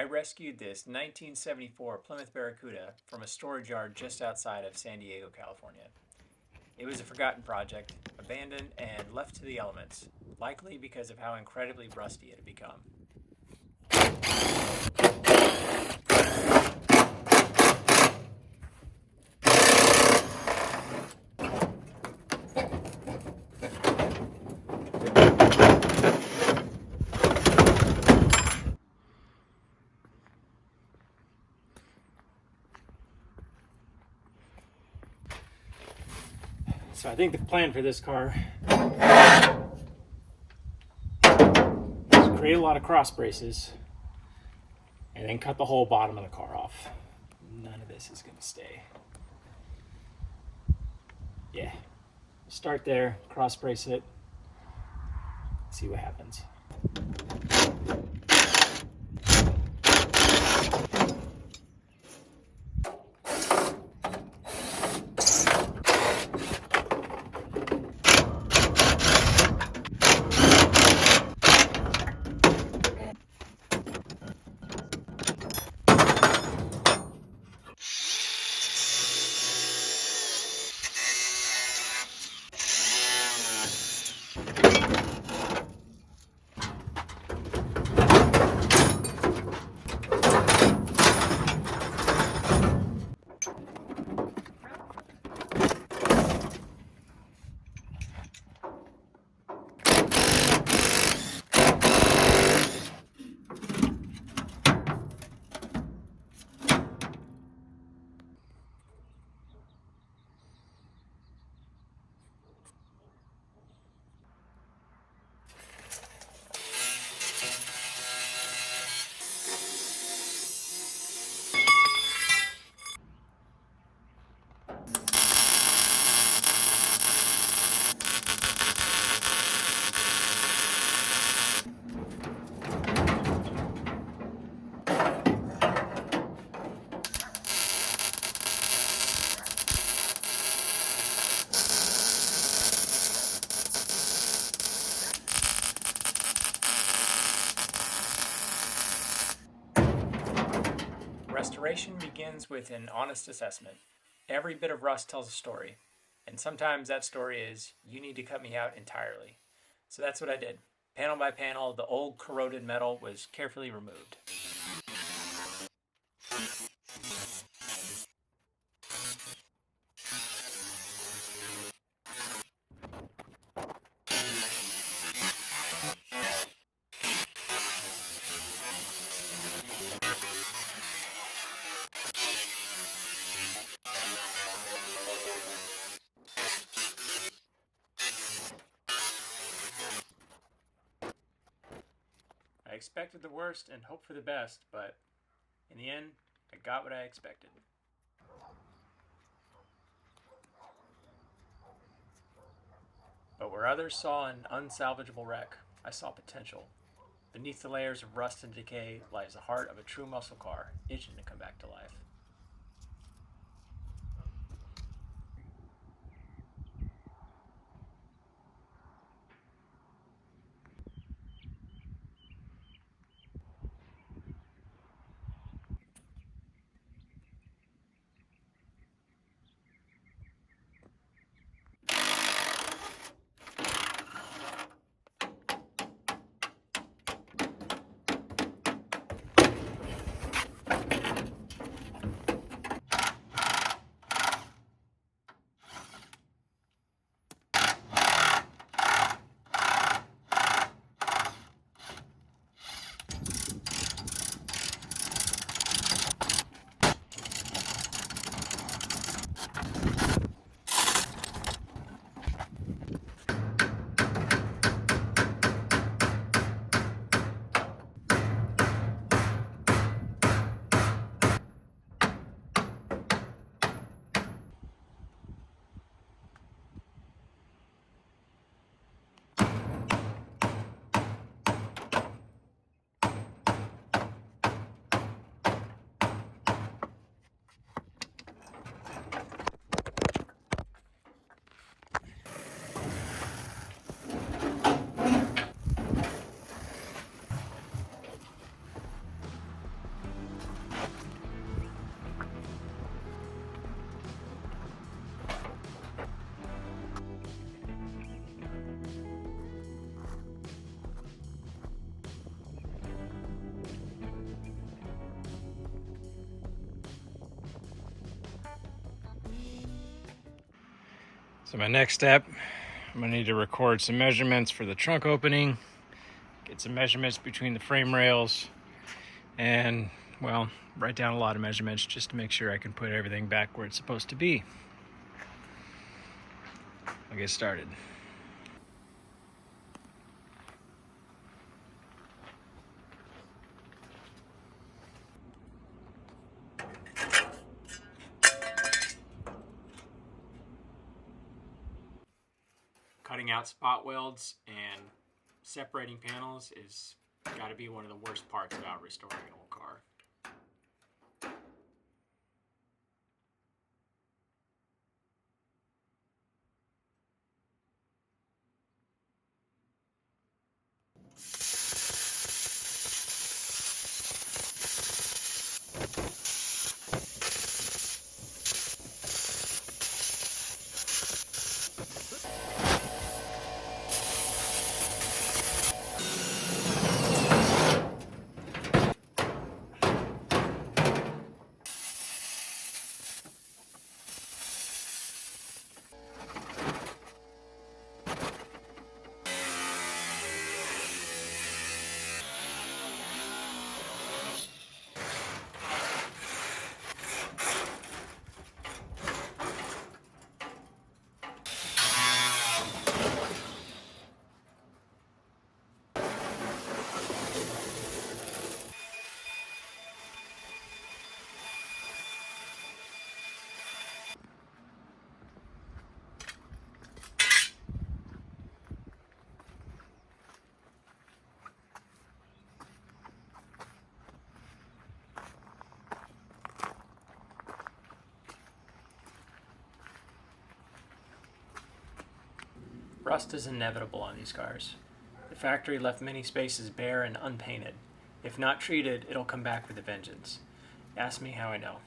I rescued this 1974 Plymouth Barracuda from a storage yard just outside of San Diego, California. It was a forgotten project, abandoned and left to the elements, likely because of how incredibly rusty it had become. So I think the plan for this car is create a lot of cross braces and then cut the whole bottom of the car off. None of this is going to stay. Yeah. Start there, cross brace it, see what happens. Restoration begins with an honest assessment. Every bit of rust tells a story, and sometimes that story is, you need to cut me out entirely. So that's what I did. Panel by panel, the old corroded metal was carefully removed. I expected the worst and hoped for the best, but in the end, I got what I expected. But where others saw an unsalvageable wreck, I saw potential. Beneath the layers of rust and decay lies the heart of a true muscle car, itching to come back to life. So my next step, I'm gonna need to record some measurements for the trunk opening, get some measurements between the frame rails, and, well, write down a lot of measurements just to make sure I can put everything back where it's supposed to be. I'll get started. Cutting out spot welds and separating panels is got to be one of the worst parts about restoring an old car. Rust is inevitable on these cars. The factory left many spaces bare and unpainted. If not treated, it'll come back with a vengeance. Ask me how I know.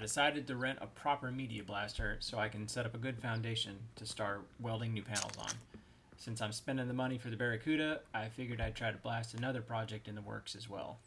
I decided to rent a proper media blaster so I can set up a good foundation to start welding new panels on. Since I'm spending the money for the Barracuda, I figured I'd try to blast another project in the works as well.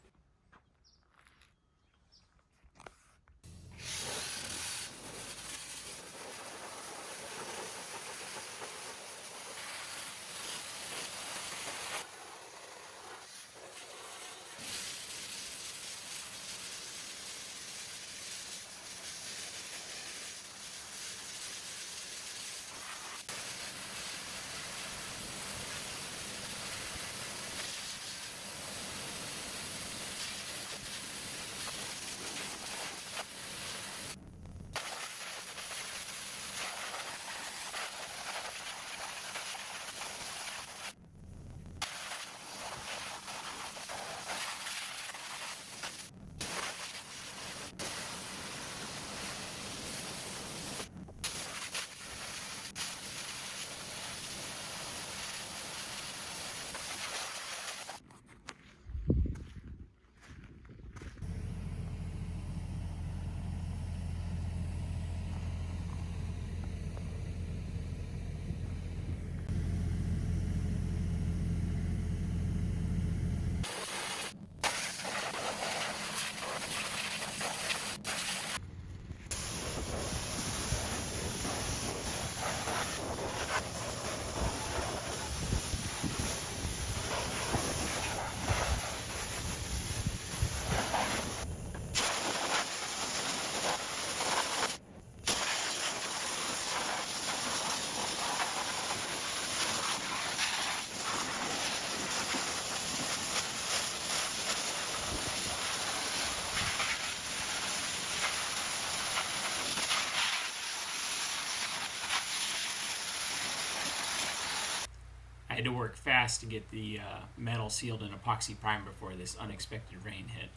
had to work fast to get the metal sealed in epoxy primer before this unexpected rain hit.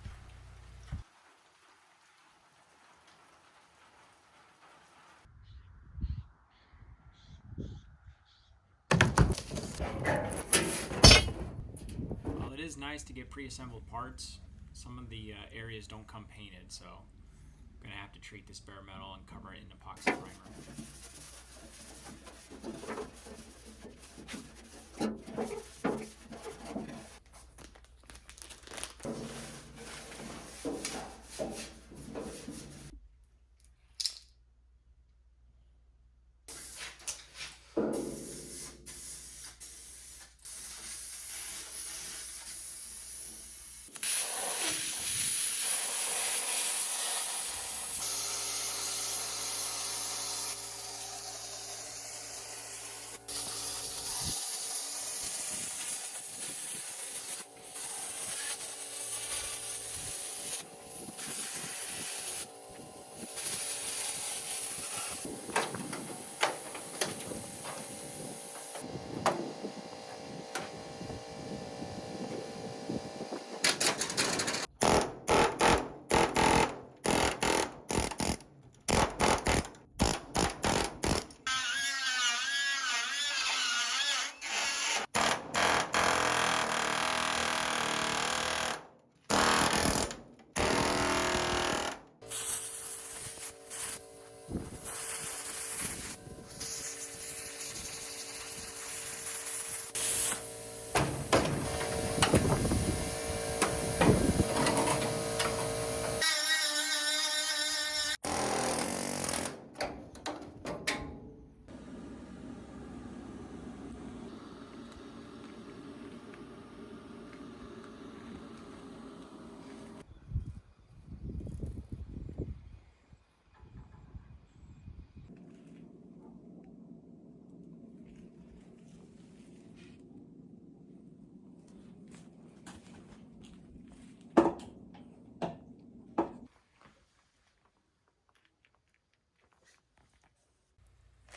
Well, it is nice to get pre-assembled parts. Some of the areas don't come painted, so I'm going to have to treat this bare metal and cover it in epoxy primer.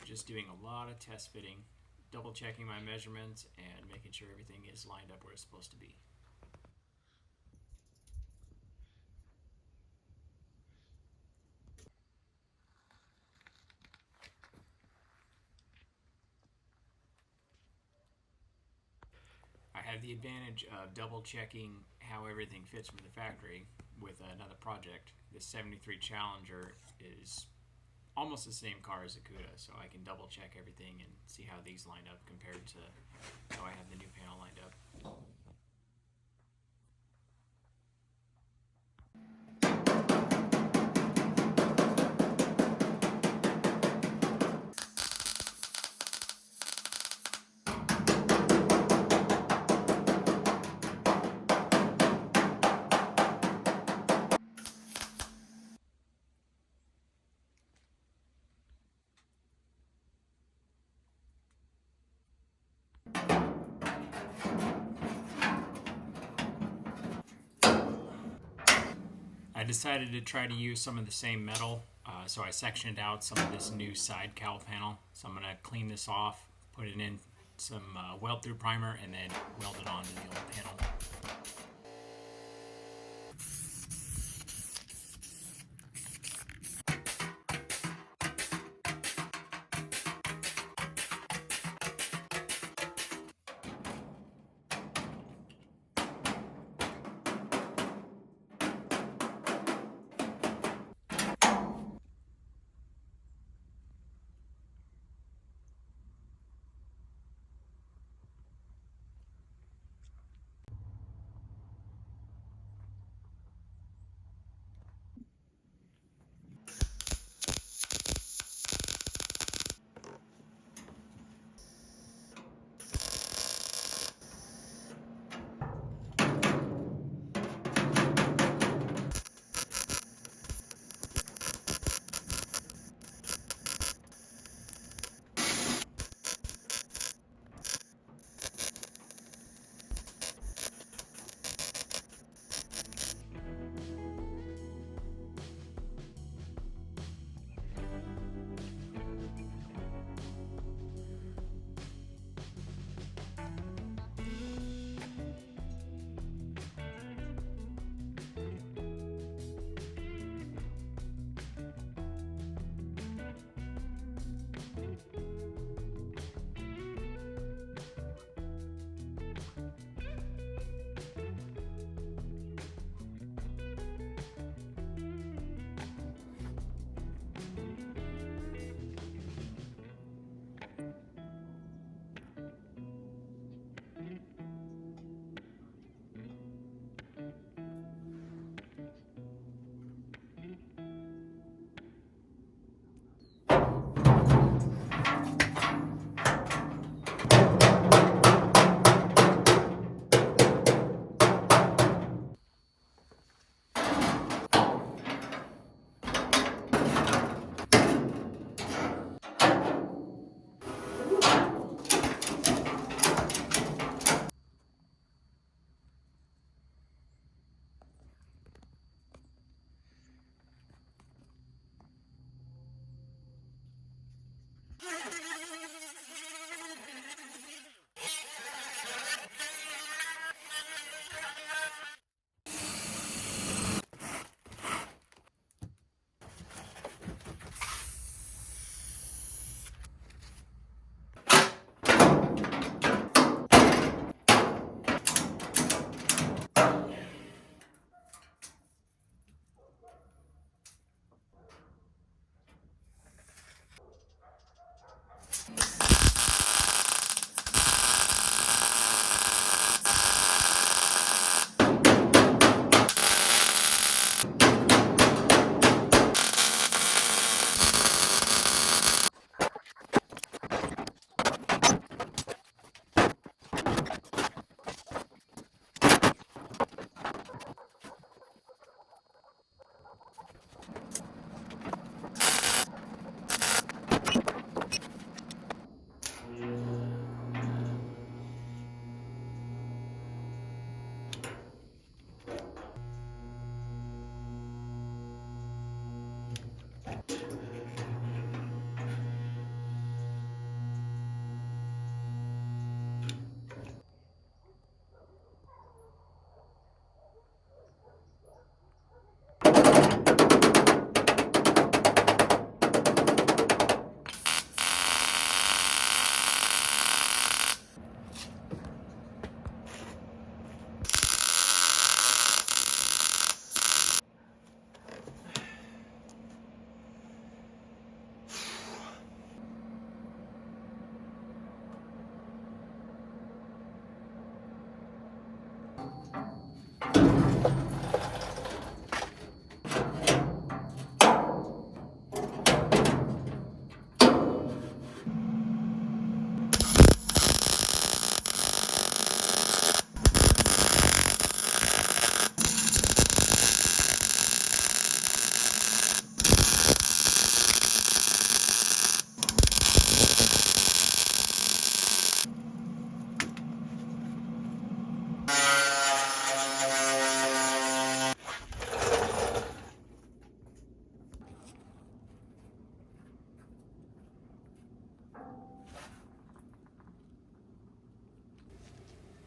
Just doing a lot of test fitting, double checking my measurements and making sure everything is lined up where it's supposed to be. I have the advantage of double checking how everything fits from the factory with another project. This 73 Challenger is almost the same car as a CUDA, so I can double check everything and see how these line up compared to how I have the new panel lined up. I decided to try to use some of the same metal, so I sectioned out some of this new side cowl panel. So I'm going to clean this off, put it in some weld through primer, and then weld it onto the old panel.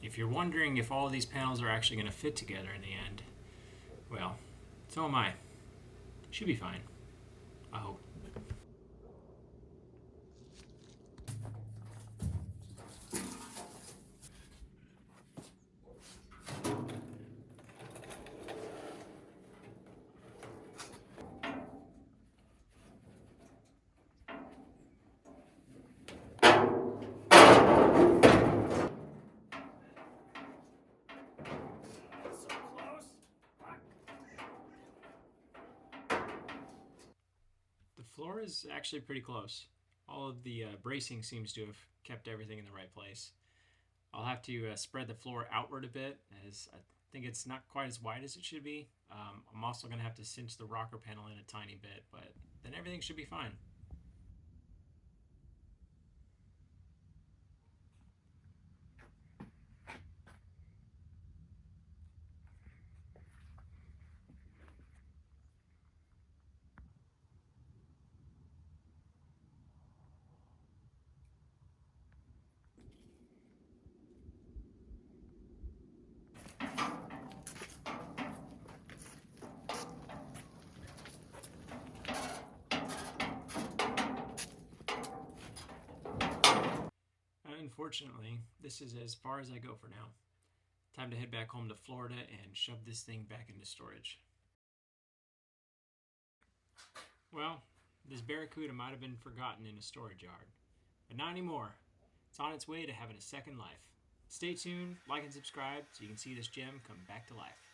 If you're wondering if all of these panels are actually going to fit together in the end, well, so am I. Should be fine. I hope. The floor is actually pretty close. All of the bracing seems to have kept everything in the right place. I'll have to spread the floor outward a bit, as I think it's not quite as wide as it should be. I'm also going to have to cinch the rocker panel in a tiny bit, but then everything should be fine. Unfortunately, this is as far as I go for now. Time to head back home to Florida and shove this thing back into storage. Well, this Barracuda might have been forgotten in a storage yard, but not anymore. It's on its way to having a second life. Stay tuned, like and subscribe so you can see this gem come back to life.